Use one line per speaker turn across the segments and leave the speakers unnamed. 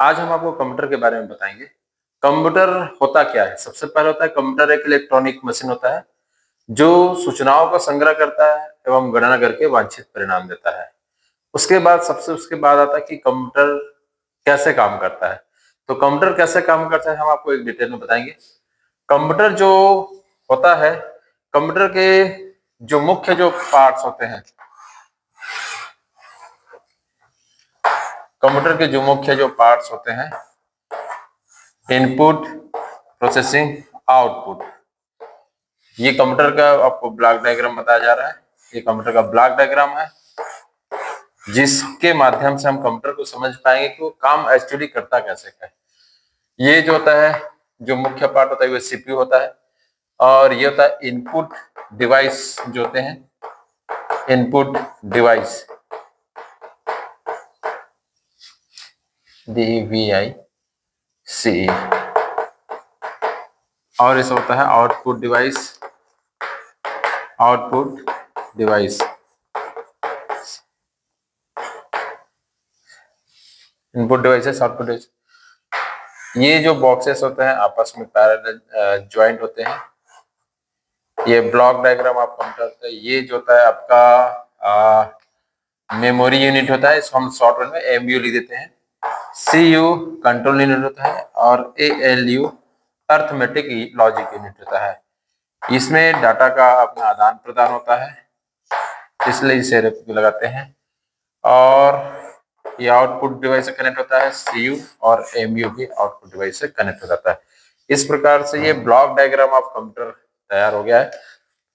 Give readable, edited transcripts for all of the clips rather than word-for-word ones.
आज हम आपको कंप्यूटर के बारे में बताएंगे। कंप्यूटर होता क्या है? सबसे पहले होता है कंप्यूटर एक इलेक्ट्रॉनिक मशीन होता है जो सूचनाओं का संग्रह करता है एवं गणना करके वांछित परिणाम देता है। उसके बाद आता है कि कंप्यूटर कैसे काम करता है। तो कंप्यूटर कैसे काम करता है हम आपको एक डिटेल में बताएंगे। कंप्यूटर जो होता है, कंप्यूटर के जो मुख्य जो पार्ट्स होते हैं, कंप्यूटर के जो मुख्य जो पार्ट्स होते हैं, इनपुट, प्रोसेसिंग, आउटपुट। ये कंप्यूटर का आपको ब्लॉक डायग्राम बताया जा रहा है। ये कंप्यूटर का ब्लॉक डायग्राम है जिसके माध्यम से हम कंप्यूटर को समझ पाएंगे कि वो काम एक्चुअली करता कैसे है। ये जो होता है, जो मुख्य पार्ट होता है वो सीपीयू होता है, और ये होता है इनपुट डिवाइस जो होते हैं, इनपुट डिवाइस DVIC, और इसे होता है output device, output device, input devices, output device. ये जो बॉक्सेस होते हैं आपस में पैरेलल ज्वाइंट होते हैं। ये ब्लॉक डायग्राम आप कंप्यूटर का, ये जो होता है आपका मेमोरी यूनिट होता है, इसको हम शॉर्ट में एमयू लिख देते हैं। CU कंट्रोल यूनिट होता है, और ALU अर्थमेटिक लॉजिक यूनिट होता है। इसमें डाटा का अपना आदान प्रदान होता है, इसलिए इसे लगाते हैं। और ये आउटपुट डिवाइस से कनेक्ट होता है, CU और MU भी आउटपुट डिवाइस से कनेक्ट हो जाता है। इस प्रकार से ये ब्लॉक डायग्राम ऑफ कंप्यूटर तैयार हो गया है।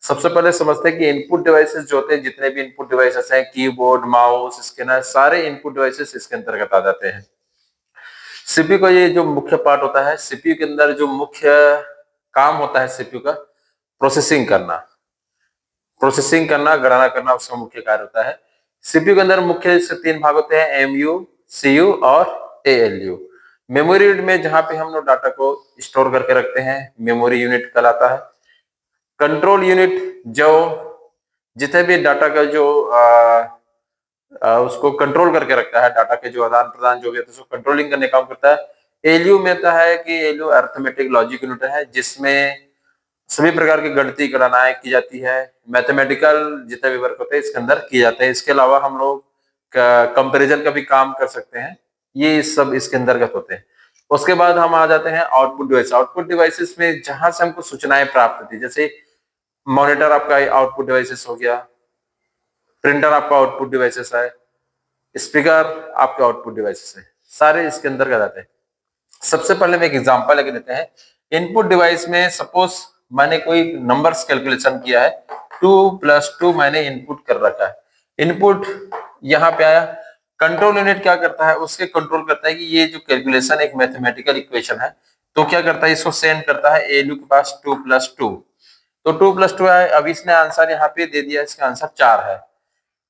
सबसे पहले समझते हैं कि इनपुट डिवाइसेस जो होते हैं, जितने भी इनपुट डिवाइसेस हैं, कीबोर्ड, माउस, स्कैनर, सारे इनपुट डिवाइसेस इसके अंतर्गत आ जाते हैं। सीपीयू का ये जो मुख्य पार्ट होता है, सीपीयू के अंदर जो मुख्य काम होता है सीपीयू का, प्रोसेसिंग करना, गणना करना उसका मुख्य कार्य होता है। सीपीयू के अंदर मुख्य से 3 भाग होते हैं, एमयू, सीयू और एएलयू। मेमोरी यूनिट में जहां पे हम लोग डाटा को स्टोर करके रखते हैं, मेमोरी यूनिट कहलाता है। कंट्रोल यूनिट जो जितने भी डाटा का जो उसको कंट्रोल करके रखता है, डाटा के जो आदान प्रदान जो भी होता है उसको कंट्रोलिंग करने का काम करता है। एलयू में होता है कि एलयू अर्थमेटिक लॉजिक यूनिट है, जिसमें सभी प्रकार की गणितीय गणनाएं की जाती है, मैथमेटिकल जितने भी वर्क होते हैं इसके अंदर किए जाते हैं। इसके अलावा हम लोग कंपैरिजन का भी काम कर सकते हैं, ये सब इसके अंतर्गत होते हैं। उसके बाद हम आ जाते हैं आउटपुट डिवाइस। आउटपुट डिवाइसेस में जहां से हमको सूचनाएं प्राप्त होती है, जैसे मॉनिटर आपका आउटपुट डिवाइसेस हो गया, प्रिंटर आपका आउटपुट डिवाइसेस है, स्पीकर आपके आउटपुट डिवाइसेस है, सारे इसके अंदर आते हैं। सबसे पहले मैं एक एग्जांपल लेके देते हैं। इनपुट डिवाइस में सपोज मैंने कोई नंबर्स कैलकुलेशन किया है, 2+2 मैंने इनपुट कर रखा है। इनपुट यहाँ पे आया, कंट्रोल यूनिट क्या करता है, उसके कंट्रोल करता है कि ये जो कैलकुलेशन एक मैथमेटिकल इक्वेशन है, तो क्या करता है, इसको सेंड करता है एलयू के पास 2+2। तो 2+2 है, अब इसने आंसर यहाँ पे दे दिया, इसका आंसर 4 है।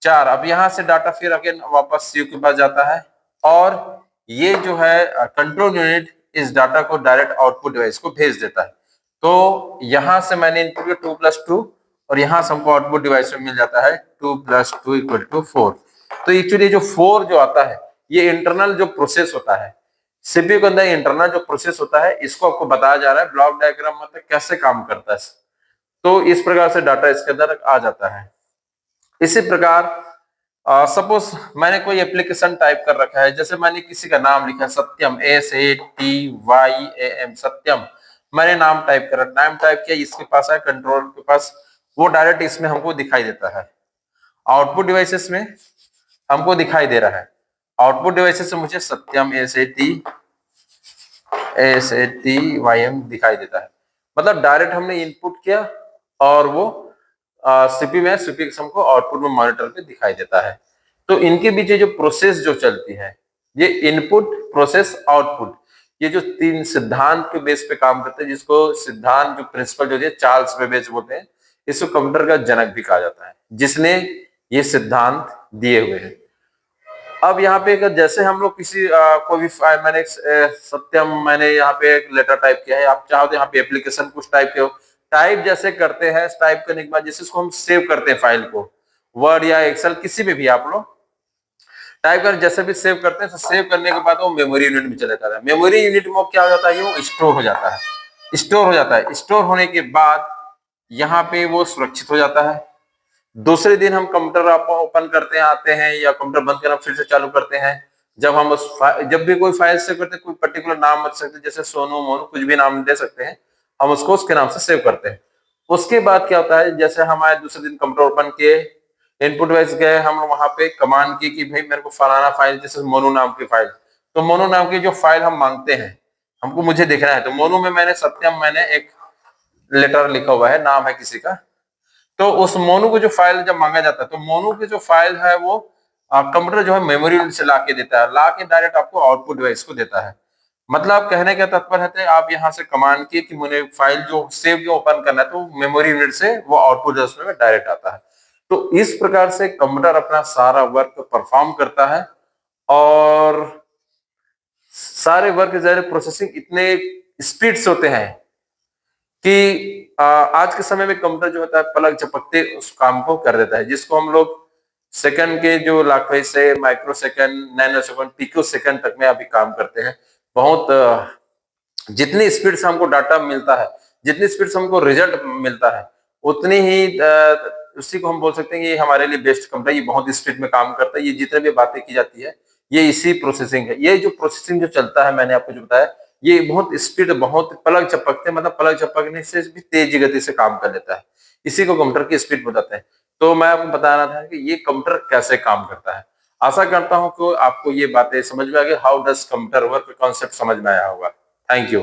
4, अब यहाँ से डाटा फिर अगेन वापस सीयू के पास जाता है, और ये जो है कंट्रोल यूनिट इस डाटा को डायरेक्ट आउटपुट डिवाइस को भेज देता है। तो यहां से मैंने इनपुट किया 2+2, और यहां से हमको आउटपुट डिवाइस में मिल जाता है 2+2 = 4। तो एक्चुअली जो 4 जो आता है, ये इंटरनल जो प्रोसेस होता है सीपीयू के अंदर, इंटरनल जो प्रोसेस होता है, इसको आपको बताया जा रहा है ब्लॉक डायग्राम मतलब कैसे काम करता है। तो इस प्रकार से डाटा इसके अंदर आ जाता है। इसी प्रकार सपोज मैंने कोई एप्लीकेशन टाइप कर रखा है, जैसे मैंने किसी का नाम लिखा सत्यम, SATYAM, सत्यम मैंने नाम टाइप करा, नाम टाइप किया, इसके पास है कंट्रोल के पास, वो डायरेक्ट इसमें हमको दिखाई देता है। आउटपुट डिवाइसेस में हमको दिखाई दे रहा है, आउटपुट डिवाइसेस से मुझे सत्यम SATYM दिखाई देता है। मतलब डायरेक्ट हमने इनपुट किया और वो सीपी में हमको आउटपुट में मॉनिटर पे दिखाई देता है। तो इनके बीच जो प्रोसेस जो चलती है, ये इनपुट, प्रोसेस, आउटपुट, ये जो 3 सिद्धांत के बेस पे काम करते हैं, जिसको सिद्धांत जो प्रिंसिपल जो है चार्ल्स बेबेज बोलते हैं, इसको कंप्यूटर का जनक भी कहा जाता है, जिसने ये सिद्धांत दिए हुए हैं। अब यहाँ पे जैसे हम लोग किसी कोई भी मैंने सत्यम मैंने यहाँ पे एक लेटर टाइप किया है, आप चाहो तो यहाँ पे एप्लीकेशन कुछ टाइप किया, टाइप जैसे करते हैं, टाइप करने के बाद जैसे इसको हम सेव करते हैं फाइल को, वर्ड या एक्सेल किसी में भी आप लोग टाइप कर जैसे भी सेव करते हैं, तो सेव करने के बाद वो मेमोरी यूनिट में चला जाता है। मेमोरी यूनिट में क्या हो जाता है, वो स्टोर हो जाता है। स्टोर हो जाता है, स्टोर होने के बाद यहाँ पे वो सुरक्षित हो जाता है। दूसरे दिन हम कंप्यूटर आप ओपन करते हैं, आते हैं, या कंप्यूटर बंद करना फिर से चालू करते हैं। जब हम जब भी कोई फाइल सेव करते हैं, कोई पर्टिकुलर नाम रख सकते हैं, जैसे सोनू मोनू कुछ भी नाम दे सकते हैं, हम उसको उसके नाम से सेव करते हैं। उसके बाद क्या होता है, जैसे हमारे दूसरे दिन कंप्यूटर ओपन किए, इनपुट वाइज गए, हम वहां पे कमांड की कि भाई मेरे को फलाना फाइल, जैसे मोनू नाम की फाइल, तो मोनू नाम की जो फाइल हम मांगते हैं, हमको मुझे देखना है, तो मोनू में मैंने सत्यम मैंने एक लेटर लिखा हुआ है, नाम है किसी का, तो उस मोनू को जो फाइल जब मांगा जाता है, तो मोनू की जो फाइल है वो कंप्यूटर जो है मेमोरी से ला के देता है, ला के डायरेक्ट आपको आउटपुट डिवाइस को देता है। मतलब कहने का तात्पर्य है आप यहाँ से कमांड किए कि मुझे फाइल जो सेव जो ओपन करना है, तो मेमोरी यूनिट से वो आउटपुट डिवाइस में डायरेक्ट आता है। तो इस प्रकार से कंप्यूटर अपना सारा वर्क परफॉर्म करता है, और सारे वर्क जरिए प्रोसेसिंग इतने स्पीड से होते हैं कि आज के समय में कंप्यूटर जो होता है पलक झपकते उस काम को कर देता है, जिसको हम लोग सेकंड के जो लाखों से microsecond, nanosecond, picosecond तक में अभी काम करते हैं। बहुत जितनी स्पीड से हमको डाटा मिलता है, जितनी स्पीड से हमको रिजल्ट मिलता है, उतनी ही उसी को हम बोल सकते हैं कि ये हमारे लिए बेस्ट कंप्यूटर, ये बहुत स्पीड में काम करता है। ये जितने भी बातें की जाती है, ये इसी प्रोसेसिंग है। ये जो प्रोसेसिंग जो चलता है, मैंने आपको जो बताया, ये बहुत स्पीड, बहुत पलक झपकते, मतलब पलक झपकने से भी तेज गति से काम कर लेता है। इसी को कंप्यूटर की स्पीड बताते हैं। तो मैं आपको बता रहा था कि ये कंप्यूटर कैसे काम करता है। आशा करता हूं कि आपको ये बातें समझ में आ गई। How does computer work concept समझ में आया होगा। Thank you.